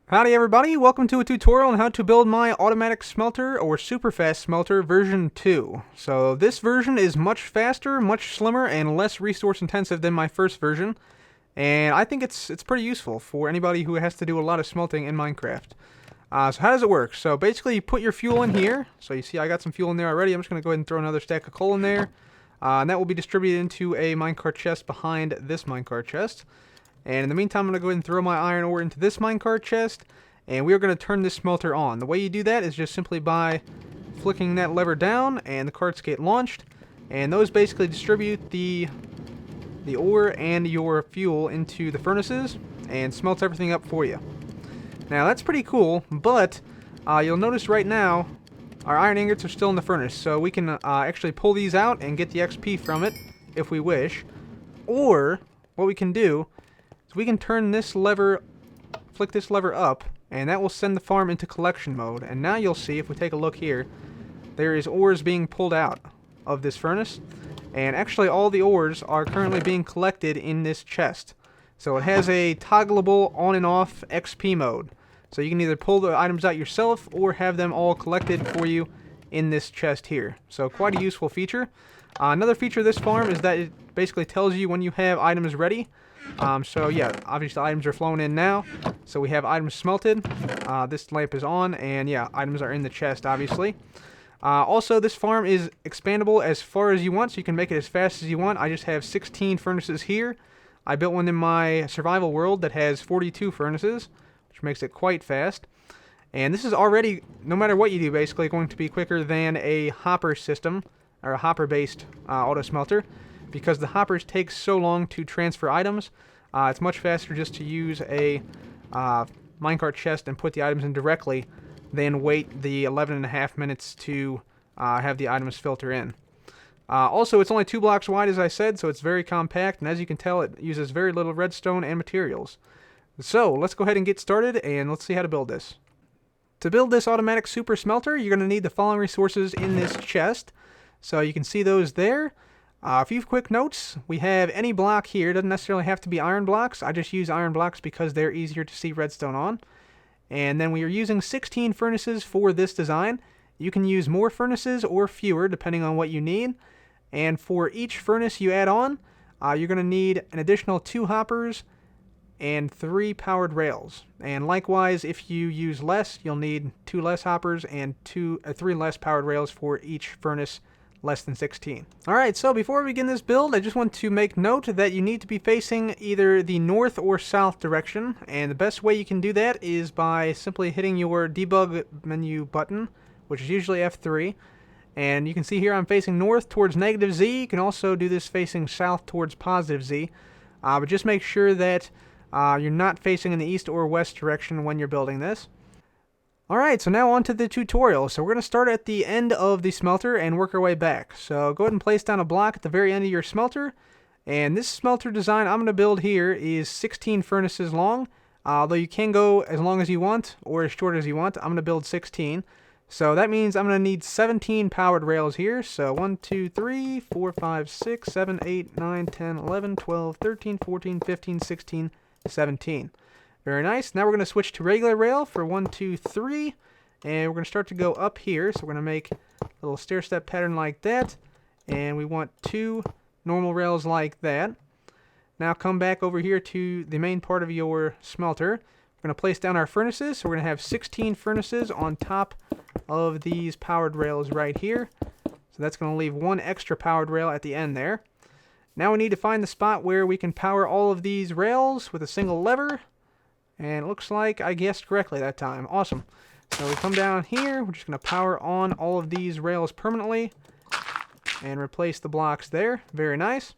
Howdy everybody, welcome to a tutorial on how to build my automatic smelter or super fast smelter version 2. So this version is much faster, much slimmer, and less resource intensive than my first version. And I think it's pretty useful for anybody who has to do a lot of smelting in Minecraft. So how does it work? So basically you put your fuel in here. So you see I got some fuel in there already. I'm just going to go ahead and throw another stack of coal in there. And that will be distributed into a minecart chest behind this minecart chest. And in the meantime, I'm going to go ahead and throw my iron ore into this minecart chest, and we are going to turn this smelter on. The way you do that is just simply by flicking that lever down, and the carts get launched, and those basically distribute the ore and your fuel into the furnaces, and smelts everything up for you. Now, that's pretty cool, but you'll notice right now, our iron ingots are still in the furnace, so we can actually pull these out and get the XP from it, if we wish. Or, what we can do, so we can turn this lever, flick this lever up, and that will send the farm into collection mode. And now you'll see, if we take a look here, there is ores being pulled out of this furnace. And actually all the ores are currently being collected in this chest. So it has a toggleable on and off XP mode. So you can either pull the items out yourself or have them all collected for you in this chest here. So quite a useful feature. Another feature of this farm is that it basically tells you when you have items ready. So yeah, obviously items are flowing in now. So we have items smelted. This lamp is on, and yeah, items are in the chest, obviously. Also, this farm is expandable as far as you want, so you can make it as fast as you want. I just have 16 furnaces here. I built one in my survival world that has 42 furnaces, which makes it quite fast. And this is already, no matter what you do, basically going to be quicker than a hopper system, or a hopper-based auto smelter. Because the hoppers take so long to transfer items, it's much faster just to use a minecart chest and put the items in directly than wait the 11.5 minutes to have the items filter in. Also, it's only 2 blocks wide, as I said, so it's very compact, and as you can tell, it uses very little redstone and materials. So, let's go ahead and get started, and let's see how to build this. To build this automatic super smelter, you're going to need the following resources in this chest. So you can see those there. A few quick notes. We have any block here. It doesn't necessarily have to be iron blocks. I just use iron blocks because they're easier to see redstone on. And then we are using 16 furnaces for this design. You can use more furnaces or fewer depending on what you need. And for each furnace you add on, you're going to need an additional 2 hoppers and 3 powered rails. And likewise, if you use less, you'll need 2 less hoppers and 3 less powered rails for each furnace less than 16. Alright, so before we begin this build, I just want to make note that you need to be facing either the north or south direction, and the best way you can do that is by simply hitting your debug menu button, which is usually F3, and you can see here I'm facing north towards negative Z. You can also do this facing south towards positive Z, but just make sure that you're not facing in the east or west direction when you're building this. Alright, so now on to the tutorial. So we're going to start at the end of the smelter and work our way back. So go ahead and place down a block at the very end of your smelter. And this smelter design I'm going to build here is 16 furnaces long. Although you can go as long as you want or as short as you want. I'm going to build 16. So that means I'm going to need 17 powered rails here. So 1, 2, 3, 4, 5, 6, 7, 8, 9, 10, 11, 12, 13, 14, 15, 16, 17. Very nice. Now we're going to switch to regular rail for 1, 2, 3. And we're going to start to go up here. So we're going to make a little stair-step pattern like that. And we want 2 normal rails like that. Now come back over here to the main part of your smelter. We're going to place down our furnaces. So we're going to have 16 furnaces on top of these powered rails right here. So that's going to leave 1 extra powered rail at the end there. Now we need to find the spot where we can power all of these rails with a single lever. And it looks like I guessed correctly that time. Awesome. So we come down here. We're just going to power on all of these rails permanently. And replace the blocks there. Very nice.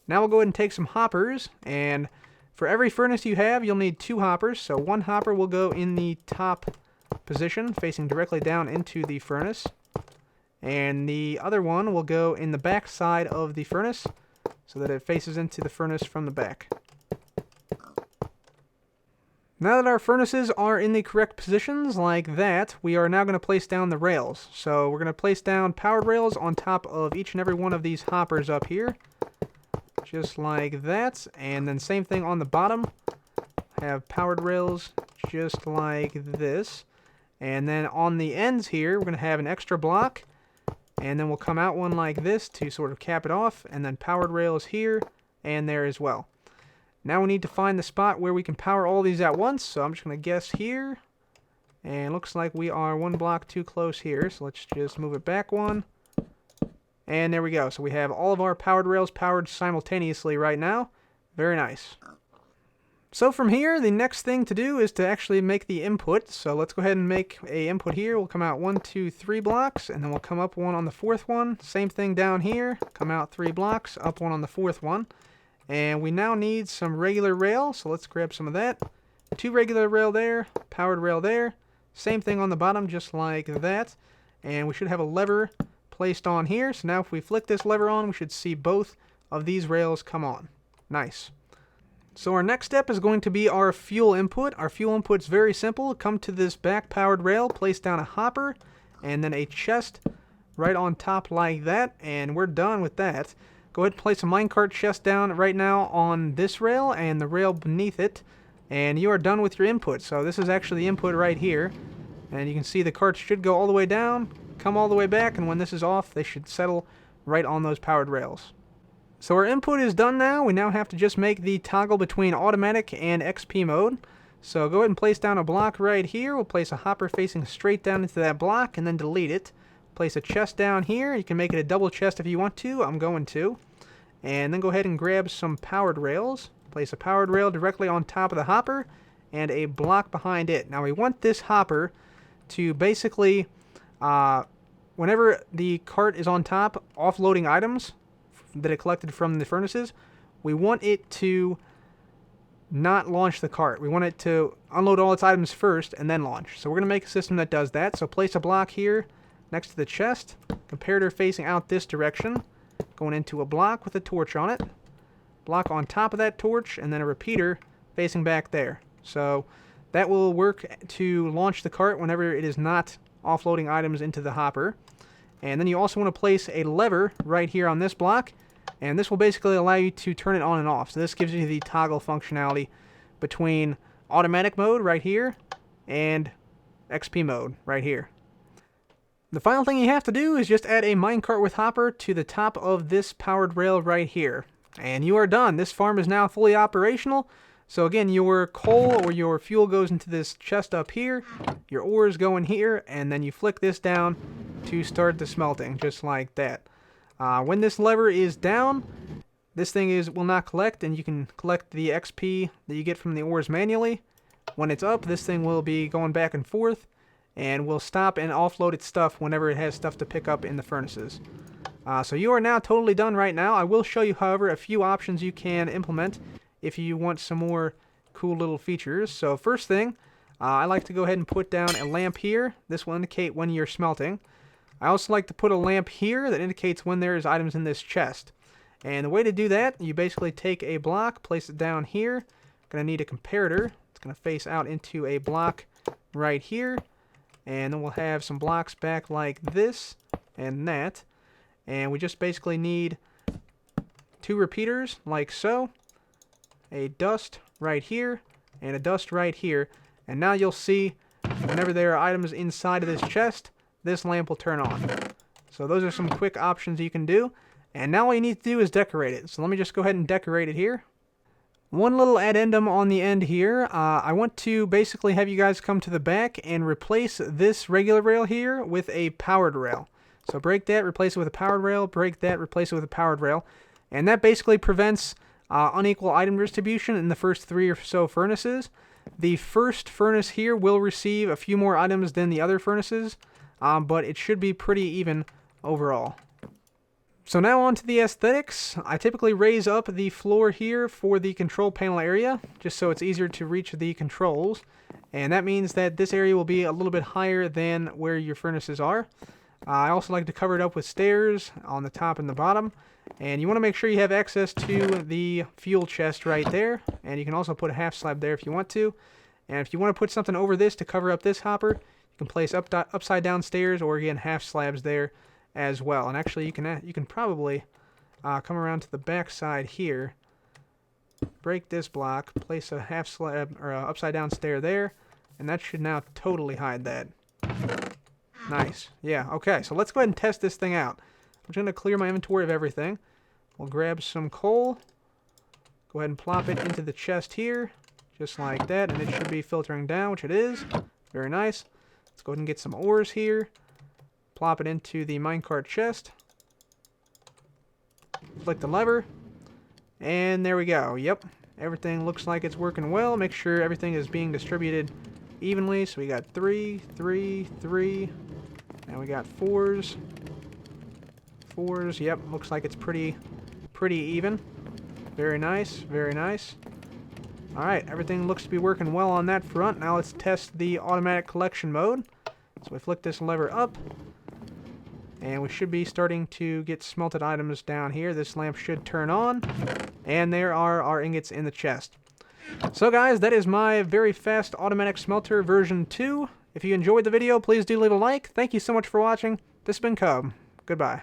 Now we'll go ahead and take some hoppers. And for every furnace you have, you'll need 2 hoppers. So 1 hopper will go in the top position, facing directly down into the furnace. And the other one will go in the back side of the furnace, so that it faces into the furnace from the back. Now that our furnaces are in the correct positions like that, we are now going to place down the rails. So we're going to place down powered rails on top of each and every one of these hoppers up here. Just like that. And then same thing on the bottom. Have powered rails just like this. And then on the ends here, we're going to have an extra block. And then we'll come out one like this to sort of cap it off. And then powered rails here and there as well. Now we need to find the spot where we can power all these at once. So I'm just going to guess here. And looks like we are one block too close here. So let's just move it back one. And there we go. So we have all of our powered rails powered simultaneously right now. Very nice. So from here, the next thing to do is to actually make the input. So let's go ahead and make a input here. We'll come out 1, 2, 3 blocks, and then we'll come up one on the fourth one. Same thing down here. Come out 3 blocks, up one on the fourth one. And we now need some regular rail, so let's grab some of that. 2 regular rail there, powered rail there. Same thing on the bottom, just like that. And we should have a lever placed on here. So now if we flick this lever on, we should see both of these rails come on. Nice. So our next step is going to be our fuel input. Our fuel input is very simple. Come to this back powered rail, place down a hopper, and then a chest right on top like that, and we're done with that. Go ahead and place a minecart chest down right now on this rail and the rail beneath it, and you are done with your input. So this is actually the input right here, and you can see the carts should go all the way down, come all the way back, and when this is off, they should settle right on those powered rails. So our input is done now. We now have to just make the toggle between automatic and XP mode. So go ahead and place down a block right here. We'll place a hopper facing straight down into that block and then delete it. Place a chest down here. You can make it a double chest if you want to. I'm going to. And then go ahead and grab some powered rails. Place a powered rail directly on top of the hopper and a block behind it. Now we want this hopper to basically, whenever the cart is on top, offloading items that it collected from the furnaces, we want it to not launch the cart. We want it to unload all its items first and then launch. So we're going to make a system that does that. So place a block here next to the chest, comparator facing out this direction, going into a block with a torch on it, block on top of that torch, and then a repeater facing back there. So that will work to launch the cart whenever it is not offloading items into the hopper. And then you also want to place a lever right here on this block, and this will basically allow you to turn it on and off. So this gives you the toggle functionality between automatic mode right here and XP mode right here. The final thing you have to do is just add a minecart with hopper to the top of this powered rail right here. And you are done. This farm is now fully operational. So again, your coal or your fuel goes into this chest up here, your ores go in here, and then you flick this down to start the smelting, just like that. When this lever is down, this thing will not collect, and you can collect the XP that you get from the ores manually. When it's up, this thing will be going back and forth, and will stop and offload its stuff whenever it has stuff to pick up in the furnaces. So you are now totally done right now. I will show you, however, a few options you can implement if you want some more cool little features. So first thing, I like to go ahead and put down a lamp here. This will indicate when you're smelting. I also like to put a lamp here that indicates when there is items in this chest. And the way to do that, you basically take a block, place it down here. Going to need a comparator. It's going to face out into a block right here. And then we'll have some blocks back like this and that. And we just basically need 2 repeaters like so. A dust right here and a dust right here. And now you'll see whenever there are items inside of this chest, this lamp will turn on. So those are some quick options you can do. And now all you need to do is decorate it. So let me just go ahead and decorate it here. One little addendum on the end here. I want to basically have you guys come to the back and replace this regular rail here with a powered rail. So break that, replace it with a powered rail, break that, replace it with a powered rail. And that basically prevents unequal item distribution in the first 3 or so furnaces. The first furnace here will receive a few more items than the other furnaces, but it should be pretty even overall. So now on to the aesthetics. I typically raise up the floor here for the control panel area, just so it's easier to reach the controls. And that means that this area will be a little bit higher than where your furnaces are. I also like to cover it up with stairs on the top and the bottom. And you want to make sure you have access to the fuel chest right there. And you can also put a half slab there if you want to. And if you want to put something over this to cover up this hopper, you can place upside down stairs or again half slabs there as well. And actually you can probably come around to the back side here, break this block, place a half slab or a upside down stair there, And that should now totally hide that. Nice. Yeah, okay. So let's go ahead and test this thing out. I'm just going to clear my inventory of everything. We'll grab some coal. Go ahead and plop it into the chest here. Just like that. And it should be filtering down, which it is. Very nice. Let's go ahead and get some ores here. Plop it into the minecart chest. Flick the lever. And there we go. Yep. Everything looks like it's working well. Make sure everything is being distributed evenly. So we got 3, 3, 3. And we got 4s. 4s. Yep. Looks like it's pretty even. Very nice. Very nice. Alright. Everything looks to be working well on that front. Now let's test the automatic collection mode. So we flick this lever up. And we should be starting to get smelted items down here. This lamp should turn on. And there are our ingots in the chest. So guys, that is my very fast automatic smelter version 2. If you enjoyed the video, please do leave a like. Thank you so much for watching. This has been Cub. Goodbye.